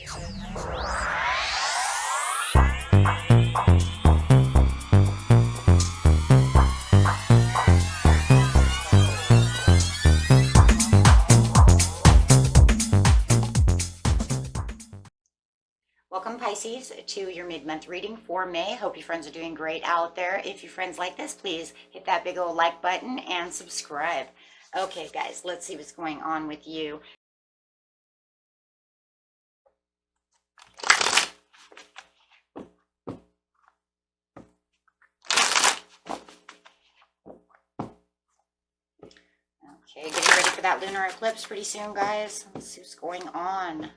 Welcome, Pisces, to your mid-month reading for May. Hope you friends are doing great out there. If you friends like this, please hit that big old like button and subscribe. Okay, guys, let's see what's going on with you. Okay, getting ready for that lunar eclipse pretty soon, guys. Let's see what's going on.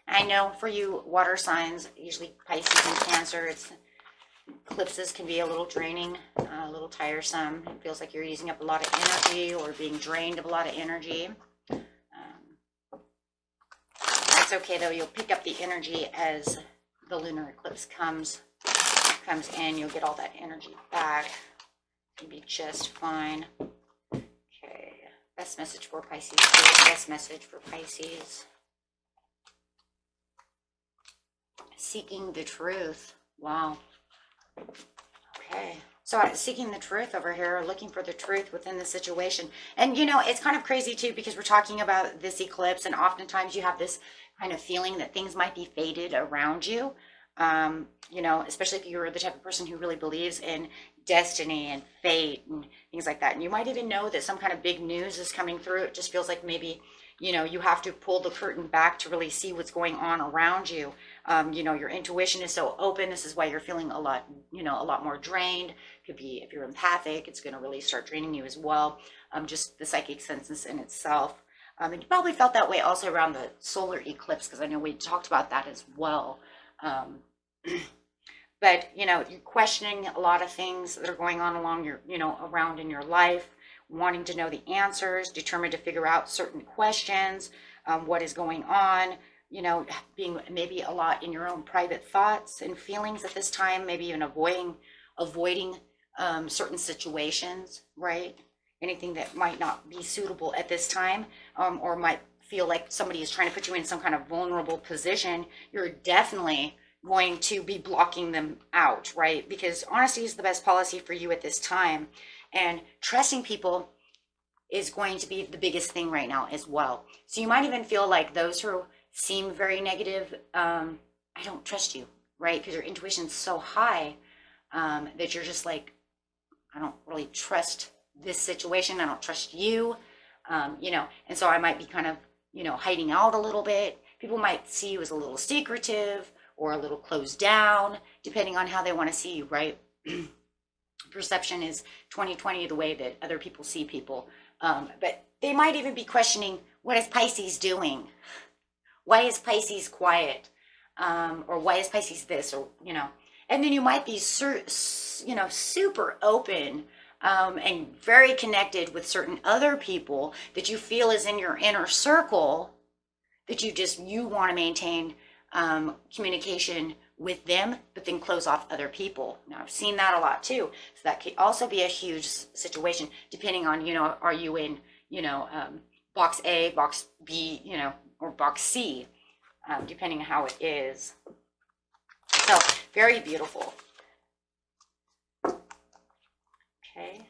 I know for you water signs, usually Pisces and Cancer, eclipses can be a little draining, a little tiresome. It feels like you're using up a lot of energy or being drained of a lot of energy. That's okay though. You'll pick up the energy as the lunar eclipse comes in. You'll get all that energy back. You'll be just fine. Okay. Best message for Pisces. Best message for Pisces. Seeking the truth. Wow. Okay. So seeking the truth over here, looking for the truth within the situation. And, you know, it's kind of crazy, too, because we're talking about this eclipse. And oftentimes you have this kind of feeling that things might be fated around you. You know, especially if you're the type of person who really believes in destiny and fate and things like that. And you might even know that some kind of big news is coming through. It just feels like maybe, you know, you have to pull the curtain back to really see what's going on around you. You know, your intuition is so open. This is why you're feeling a lot, you know, a lot more drained. Could be if you're empathic, it's going to really start draining you as well. Just the psychic senses in itself. And you probably felt that way also around the solar eclipse, because I know we talked about that as well. But, you know, you're questioning a lot of things that are going on along your, you know, around in your life, wanting to know the answers, determined to figure out certain questions, what is going on, you know, being maybe a lot in your own private thoughts and feelings at this time, maybe even avoiding certain situations, right? Anything that might not be suitable at this time, or might feel like somebody is trying to put you in some kind of vulnerable position, you're definitely going to be blocking them out, right? Because honesty is the best policy for you at this time. And trusting people is going to be the biggest thing right now as well. So you might even feel like those who seem very negative, I don't trust you, right? Because your intuition's so high that you're just like, I don't really trust this situation. I don't trust you, you know, and so I might be kind of, you know, hiding out a little bit. People might see you as a little secretive or a little closed down, depending on how they want to see you, right? Perception is 20/20 the way that other people see people. But they might even be questioning, what is Pisces doing? Why is Pisces quiet? Or why is Pisces this? Or, you know, and then you might be, you know, super open and very connected with certain other people that you feel is in your inner circle, that you want to maintain communication with them, but then close off other people. Now, I've seen that a lot too. So that could also be a huge situation, depending on, you know, are you in, you know, box A, box B, you know, or box C, depending on how it is. So, very beautiful. Okay.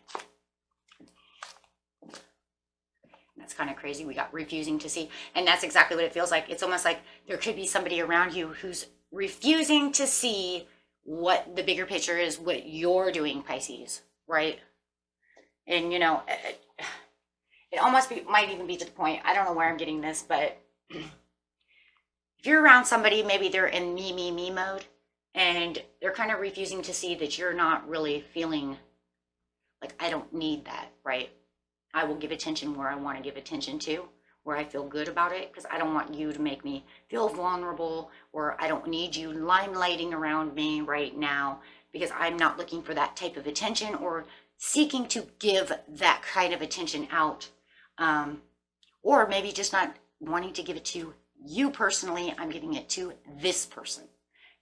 That's kind of crazy. We got refusing to see. And that's exactly what it feels like. It's almost like there could be somebody around you who's refusing to see what the bigger picture is, what you're doing, Pisces, right? And, you know, it almost might even be to the point, I don't know where I'm getting this, but if you're around somebody, maybe they're in me mode, and they're kind of refusing to see that you're not really feeling like, I don't need that, right? I will give attention where I want to give attention to, where I feel good about it, because I don't want you to make me feel vulnerable, or I don't need you limelighting around me right now, because I'm not looking for that type of attention or seeking to give that kind of attention out. Or maybe just not wanting to give it to you personally, I'm giving it to this person.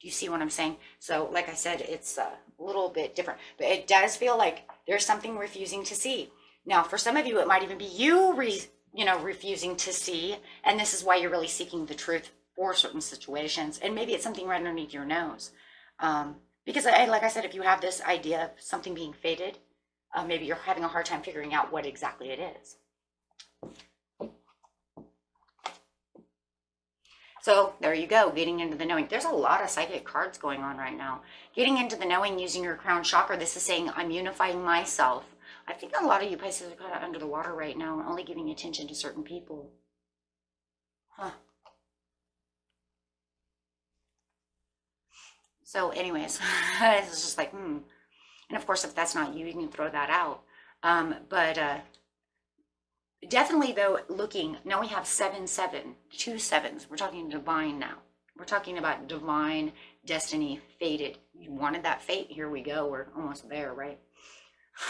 Do you see what I'm saying? So like I said, it's a little bit different, but it does feel like there's something refusing to see. Now, for some of you, it might even be you refusing to see. And this is why you're really seeking the truth for certain situations. And maybe it's something right underneath your nose. Because like I said, if you have this idea of something being fated, maybe you're having a hard time figuring out what exactly it is. So there you go, getting into the knowing. There's a lot of psychic cards going on right now. Getting into the knowing using your crown chakra. This is saying, I'm unifying myself. I think a lot of you Pisces are kind of under the water right now and only giving attention to certain people. Huh. So anyways, it's just like, And of course, if that's not you, you can throw that out. But definitely though, now we have 7, 2 7s. We're talking divine now. We're talking about divine destiny, fated. You wanted that fate. Here we go. We're almost there, right?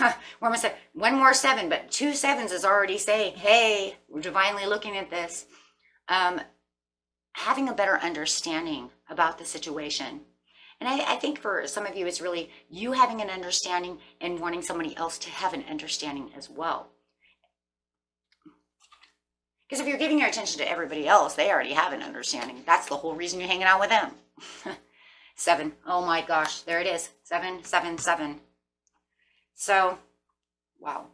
We're almost there. One more 7, but 2 7s is already saying, hey, we're divinely looking at this. Having a better understanding about the situation. And I think for some of you, it's really you having an understanding and wanting somebody else to have an understanding as well. Because if you're giving your attention to everybody else, they already have an understanding. That's the whole reason you're hanging out with them. 7. Oh my gosh, there it is. 7, 7, 7. So, wow.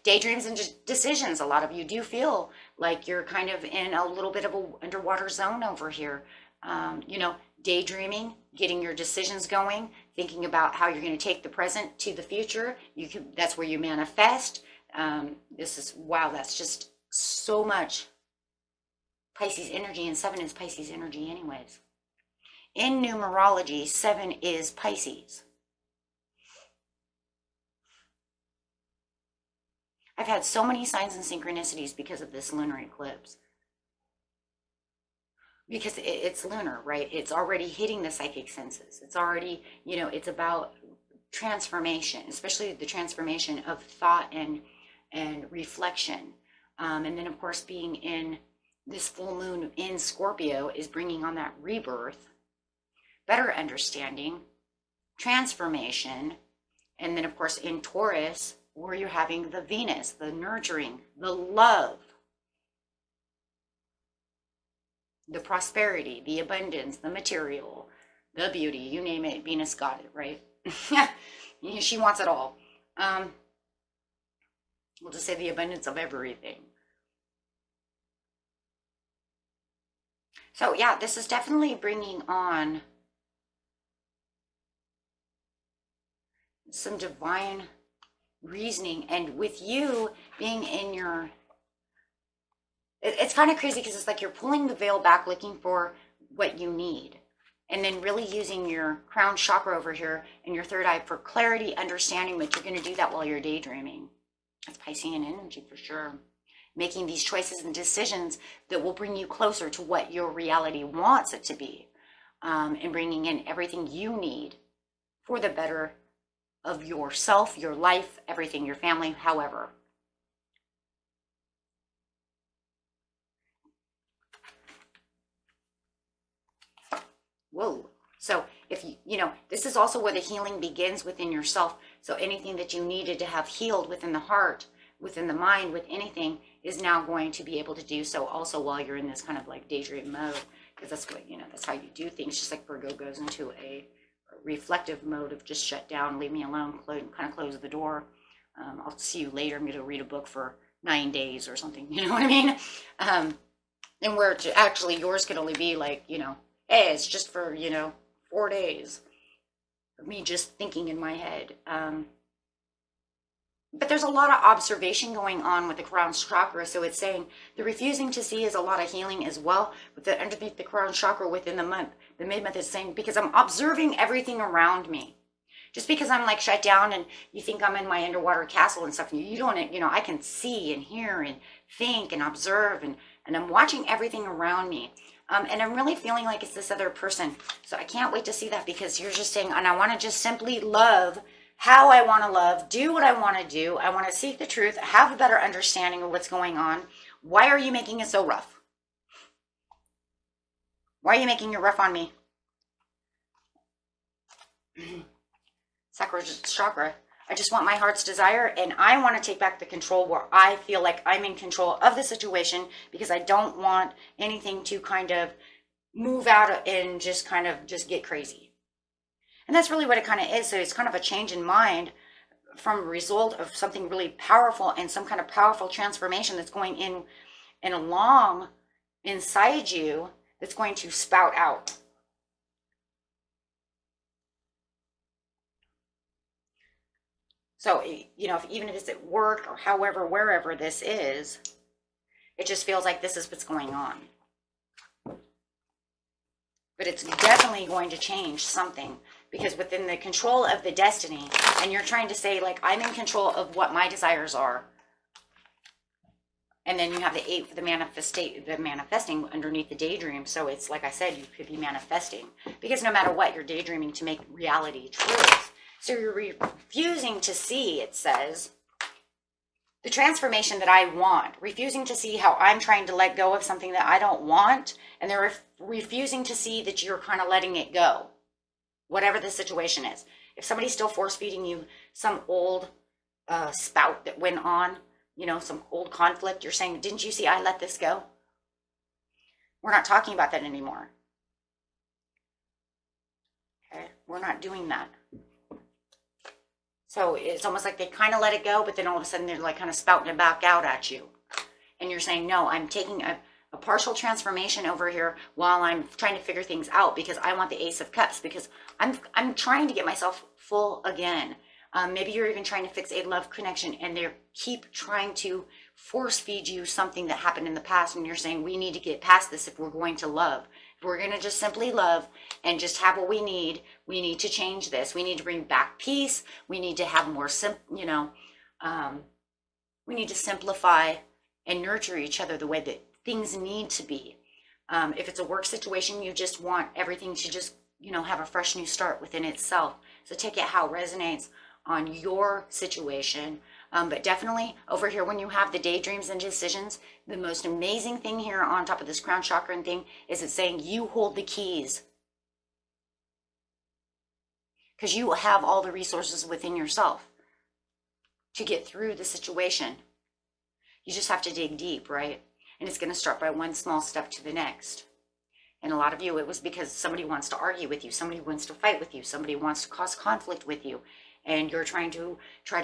Daydreams and decisions. A lot of you do feel like you're kind of in a little bit of an underwater zone over here. Daydreaming, getting your decisions going, thinking about how you're going to take the present to the future. That's where you manifest. Wow, that's just so much Pisces energy, and 7 is Pisces energy anyways. In numerology, 7 is Pisces. I've had so many signs and synchronicities because of this lunar eclipse. Because it's lunar, right? It's already hitting the psychic senses. It's already, it's about transformation, especially the transformation of thought and reflection. And then, of course, being in this full moon in Scorpio is bringing on that rebirth, better understanding, transformation. And then, of course, in Taurus, where you're having the Venus, the nurturing, the love, the prosperity, the abundance, the material, the beauty, you name it, Venus got it, right? She wants it all. We'll just say the abundance of everything. So yeah, this is definitely bringing on some divine reasoning, and with you being in your, it's kind of crazy because it's like you're pulling the veil back looking for what you need, and then really using your crown chakra over here and your third eye for clarity, understanding, but you're going to do that while you're daydreaming. That's Piscean energy for sure. Making these choices and decisions that will bring you closer to what your reality wants it to be, and bringing in everything you need for the better of yourself, your life, everything, your family, however. Whoa. So if this is also where the healing begins within yourself. So anything that you needed to have healed within the heart, within the mind, with anything, is now going to be able to do so also while you're in this kind of like daydream mode, because that's what, that's how you do things. Just like Virgo goes into a reflective mode of just shut down, leave me alone, kind of close the door. I'll see you later. I'm going to read a book for 9 days or something. You know what I mean? And where actually yours could only be like, hey, it's just for, 4 days of me just thinking in my head. But there's a lot of observation going on with the crown chakra. So it's saying the refusing to see is a lot of healing as well. With the underneath the crown chakra within the month, the mid-month is saying, because I'm observing everything around me. Just because I'm like shut down and you think I'm in my underwater castle and stuff, you don't, I can see and hear and think and observe, and I'm watching everything around me. And I'm really feeling like it's this other person. So I can't wait to see that, because you're just saying, and I want to just simply love how I want to love, do what I want to do. I want to seek the truth, have a better understanding of what's going on. Why are you making it so rough? Why are you making it rough on me? Sacral chakra. I just want my heart's desire, and I want to take back the control where I feel like I'm in control of the situation, because I don't want anything to kind of move out and just kind of just get crazy. And that's really what it kind of is. So it's kind of a change in mind from a result of something really powerful and some kind of powerful transformation that's going in and along inside you, that's going to spout out. So, even if it's at work or however, wherever this is, it just feels like this is what's going on. But it's definitely going to change something, because within the control of the destiny, and you're trying to say, like, I'm in control of what my desires are. And then you have the 8 for the manifesting underneath the daydream. So it's like I said, you could be manifesting, because no matter what, you're daydreaming to make reality true. So you're refusing to see, it says, the transformation that I want, refusing to see how I'm trying to let go of something that I don't want, and they're refusing to see that you're kind of letting it go, whatever the situation is. If somebody's still force feeding you some old spout that went on, some old conflict, you're saying, didn't you see I let this go? We're not talking about that anymore. Okay, we're not doing that. So it's almost like they kind of let it go, but then all of a sudden they're like kind of spouting it back out at you. And you're saying, no, I'm taking a partial transformation over here while I'm trying to figure things out, because I want the Ace of Cups, because I'm trying to get myself full again. Maybe you're even trying to fix a love connection, and they keep trying to force feed you something that happened in the past. And you're saying, we need to get past this if we're going to love. If we're going to just simply love and just have what we need to change this. We need to bring back peace. We need to have more, we need to simplify and nurture each other the way that things need to be. If it's a work situation, you just want everything to just, have a fresh new start within itself. So take it how it resonates on your situation. But definitely over here, when you have the daydreams and decisions, the most amazing thing here on top of this crown chakra and thing is it's saying you hold the keys, because you have all the resources within yourself to get through the situation. You just have to dig deep, right? And it's going to start by one small step to the next. And a lot of you, it was because somebody wants to argue with you, somebody wants to fight with you, somebody wants to cause conflict with you. And you're trying to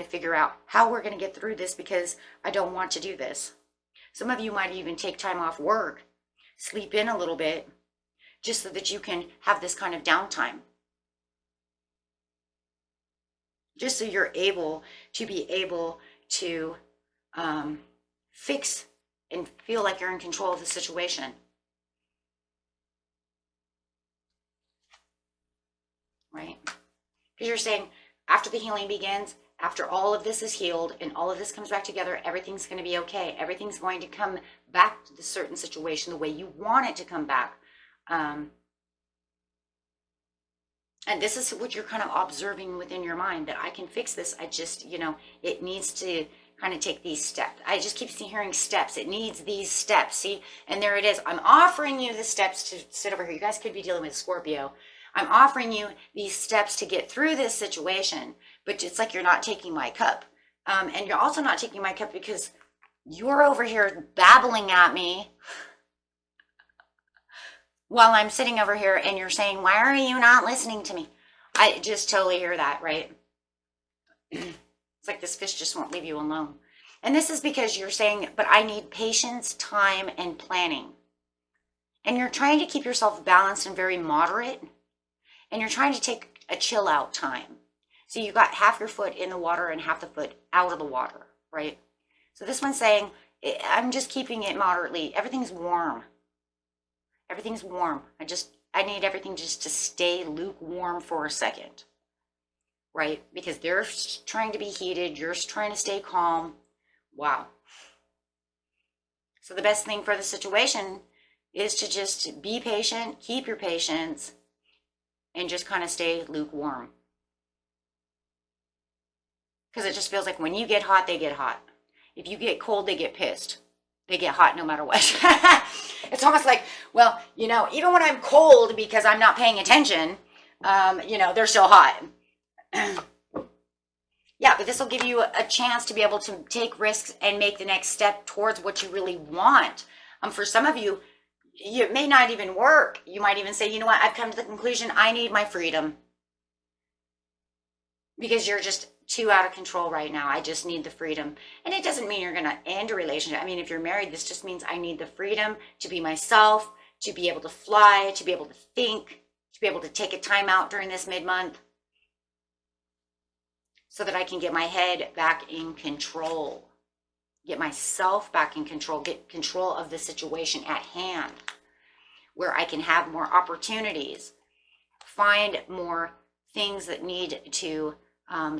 figure out how we're going to get through this, because I don't want to do this. Some of you might even take time off work, sleep in a little bit, just so that you can have this kind of downtime. Just so you're able to fix and feel like you're in control of the situation. Right? Because you're saying, after the healing begins, after all of this is healed and all of this comes back together, everything's going to be okay. Everything's going to come back to the certain situation the way you want it to come back. And this is what you're kind of observing within your mind, that I can fix this. I just, it needs to kind of take these steps. I just keep hearing steps. It needs these steps. See, and there it is. I'm offering you the steps to sit over here. You guys could be dealing with Scorpio. I'm offering you these steps to get through this situation, but it's like you're not taking my cup. And you're also not taking my cup because you're over here babbling at me while I'm sitting over here, and you're saying, why are you not listening to me? I just totally hear that, right? It's like this fish just won't leave you alone. And this is because you're saying, but I need patience, time, and planning. And you're trying to keep yourself balanced and very moderate. And you're trying to take a chill out time. So you got half your foot in the water and half the foot out of the water, right? So this one's saying, I'm just keeping it moderately. Everything's warm. Everything's warm. I need everything just to stay lukewarm for a second, right? Because they're trying to be heated. You're trying to stay calm. Wow. So the best thing for the situation is to just be patient, keep your patience, and just kind of stay lukewarm. Because it just feels like when you get hot, they get hot. If you get cold, they get pissed. They get hot no matter what. It's almost like, well, even when I'm cold because I'm not paying attention, they're still hot. Yeah, but this will give you a chance to be able to take risks and make the next step towards what you really want. For some of you, it may not even work. You might even say, you know what, I've come to the conclusion I need my freedom. Because you're just too out of control right now. I just need the freedom. And it doesn't mean you're going to end a relationship. I mean, if you're married, this just means I need the freedom to be myself, to be able to fly, to be able to think, to be able to take a time out during this mid-month so that I can get my head back in control, get myself back in control, get control of the situation at hand where I can have more opportunities, find more things that need to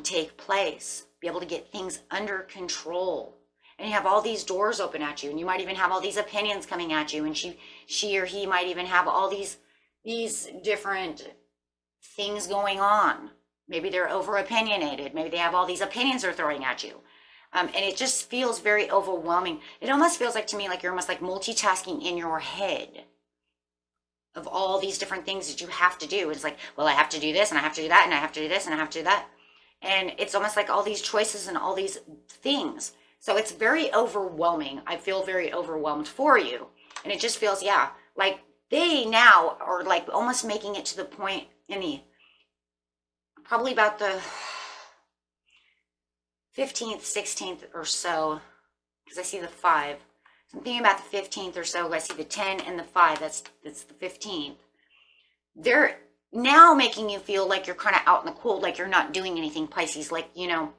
take place, be able to get things under control. And you have all these doors open at you, and you might even have all these opinions coming at you, and she or he might even have all these different things going on. Maybe they're over opinionated. Maybe they have all these opinions they're throwing at you. And it just feels very overwhelming. It almost feels like to me like you're almost like multitasking in your head of all these different things that you have to do. It's like, well, I have to do this, and I have to do that, and I have to do this, and I have to do that. And it's almost like all these choices and all these things. So it's very overwhelming. I feel very overwhelmed for you. And it just feels, yeah, like they now are like almost making it to the point probably about the 15th, 16th or so, because I see the 5. So I'm thinking about the 15th or so. I see the 10 and the 5. That's the 15th. They're now making you feel like you're kind of out in the cold, like you're not doing anything, Pisces. Like, you know,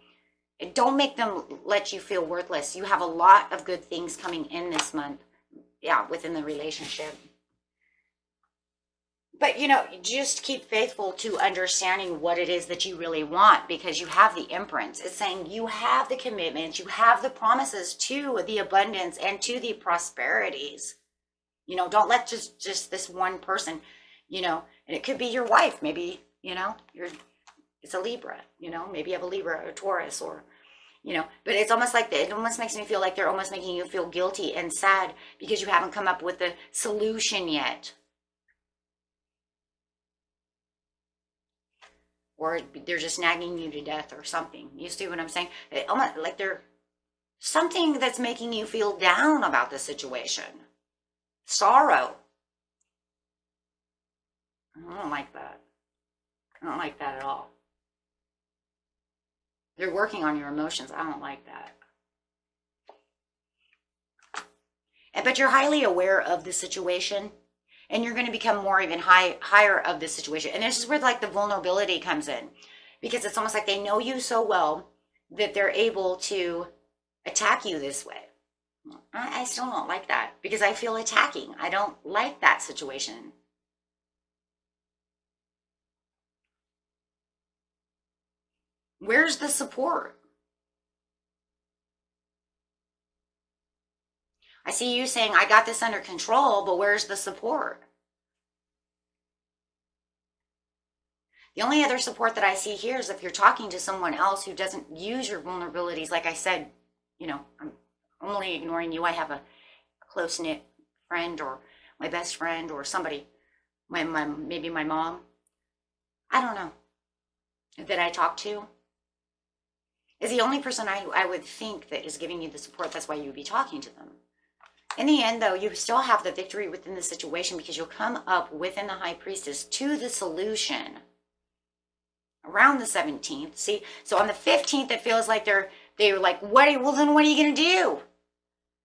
don't make them let you feel worthless. You have a lot of good things coming in this month. Yeah, within the relationship. But, you know, just keep faithful to understanding what it is that you really want, because you have the Empress. It's saying you have the commitments, you have the promises to the abundance and to the prosperities. You know, don't let just this one person, you know, and it could be your wife. Maybe, you know, it's a Libra, you know, maybe you have a Libra or a Taurus, or, you know, but it's almost like it almost makes me feel like they're almost making you feel guilty and sad because you haven't come up with a solution yet. Or they're just nagging you to death or something. You see what I'm saying? It almost like they're something that's making you feel down about the situation. Sorrow. I don't like that. I don't like that at all. They're working on your emotions. I don't like that. But you're highly aware of the situation, and you're going to become more even higher of this situation. And this is where like the vulnerability comes in, because it's almost like they know you so well that they're able to attack you this way. I still don't like that, because I feel attacking. I don't like that situation. Where's the support? I see you saying, I got this under control, but where's the support? The only other support that I see here is if you're talking to someone else who doesn't use your vulnerabilities. Like I said, you know, I'm only ignoring you. I have a close-knit friend, or my best friend, or somebody, maybe my mom, I don't know, that I talk to, is the only person I would think that is giving you the support. That's why you would be talking to them. In the end, though, you still have the victory within the situation, because you'll come up within the High Priestess to the solution around the 17th. See, so on the 15th, it feels like they're like, well, then what are you going to do?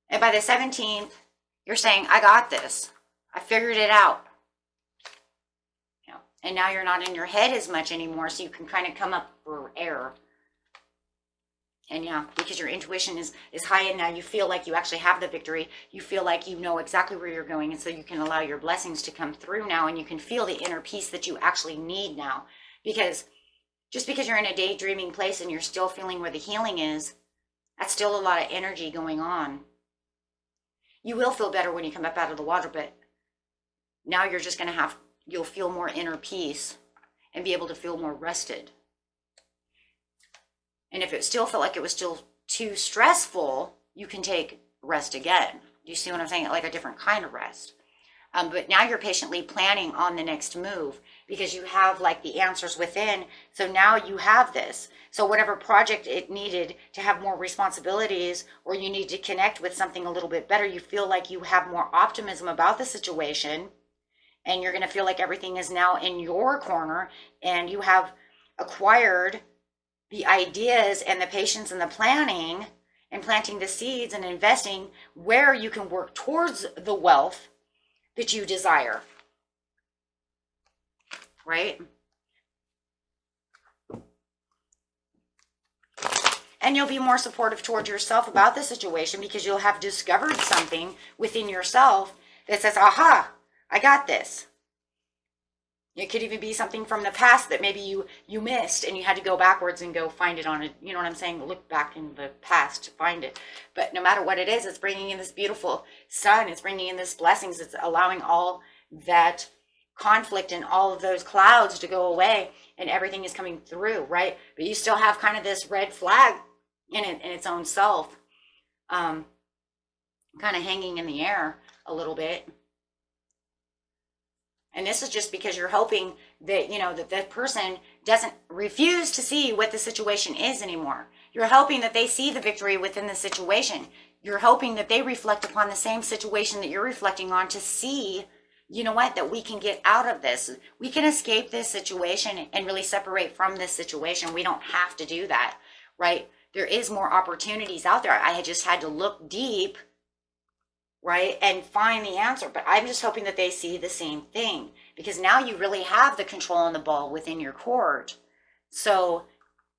And by the 17th, you're saying, I got this. I figured it out. You know, and now you're not in your head as much anymore, so you can kind of come up for air. And yeah, because your intuition is high, and now you feel like you actually have the victory. You feel like you know exactly where you're going, and so you can allow your blessings to come through now, and you can feel the inner peace that you actually need now. Because just because you're in a daydreaming place and you're still feeling where the healing is, that's still a lot of energy going on. You will feel better when you come up out of the water, but now you're just going to you'll feel more inner peace and be able to feel more rested. And if it still felt like it was still too stressful, you can take rest again. Do you see what I'm saying? Like a different kind of rest. But now you're patiently planning on the next move because you have like the answers within. So now you have this. So whatever project it needed to have more responsibilities, or you need to connect with something a little bit better, you feel like you have more optimism about the situation, and you're going to feel like everything is now in your corner, and you have acquired the ideas and the patience and the planning and planting the seeds and investing where you can work towards the wealth that you desire, right? And you'll be more supportive towards yourself about the situation because you'll have discovered something within yourself that says, aha, I got this. It could even be something from the past that maybe you missed and you had to go backwards and go find it on it. You know what I'm saying? Look back in the past to find it. But no matter what it is, it's bringing in this beautiful sun. It's bringing in this blessings. It's allowing all that conflict and all of those clouds to go away, and everything is coming through, right? But you still have kind of this red flag in its own self, kind of hanging in the air a little bit. And this is just because you're hoping that, you know, that the person doesn't refuse to see what the situation is anymore. You're hoping that they see the victory within the situation. You're hoping that they reflect upon the same situation that you're reflecting on to see, you know what, that we can get out of this. We can escape this situation and really separate from this situation. We don't have to do that, right? There is more opportunities out there. I just had to look deep, right, and find the answer. But I'm just hoping that they see the same thing, because now you really have the control on the ball within your court. So,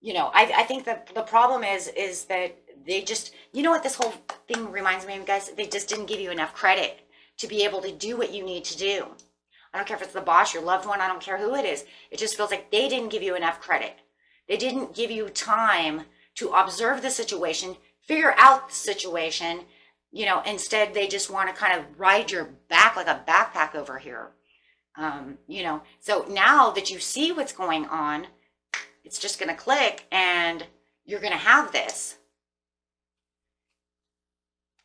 you know, I think that the problem is that they just, you know what this whole thing reminds me of, guys? They just didn't give you enough credit to be able to do what you need to do. I don't care if it's the boss, your loved one, I don't care who it is. It just feels like they didn't give you enough credit. They didn't give you time to observe the situation, figure out the situation. You know, instead they just want to kind of ride your back like a backpack over here. You know, so now that you see what's going on, it's just going to click and you're going to have this.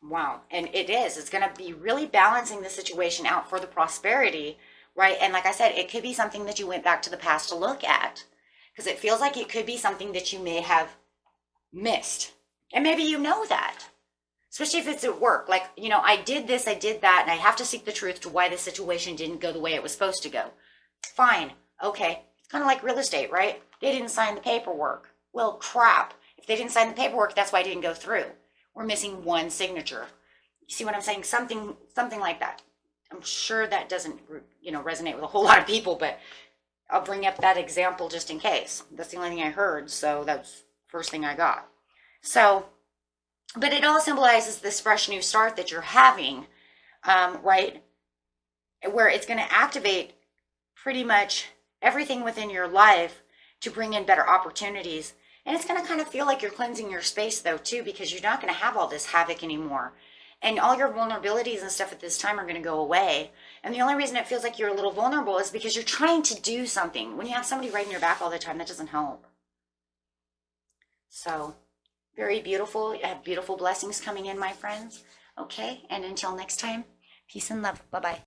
Wow. And it's going to be really balancing the situation out for the prosperity, right? And like I said, it could be something that you went back to the past to look at, because it feels like it could be something that you may have missed. And maybe you know that. Especially if it's at work, like, you know, I did this, I did that, and I have to seek the truth to why the situation didn't go the way it was supposed to go. Fine, okay. It's kind of like real estate, right? They didn't sign the paperwork. Well, crap. If they didn't sign the paperwork, that's why it didn't go through. We're missing one signature. You see what I'm saying? Something like that. I'm sure that doesn't, you know, resonate with a whole lot of people, but I'll bring up that example just in case. That's the only thing I heard, so that's the first thing I got. So, but it all symbolizes this fresh new start that you're having, right? Where it's going to activate pretty much everything within your life to bring in better opportunities. And it's going to kind of feel like you're cleansing your space though too, because you're not going to have all this havoc anymore. And all your vulnerabilities and stuff at this time are going to go away. And the only reason it feels like you're a little vulnerable is because you're trying to do something. When you have somebody riding your back all the time, that doesn't help. So, very beautiful. You have beautiful blessings coming in, my friends. Okay, and until next time, peace and love. Bye-bye.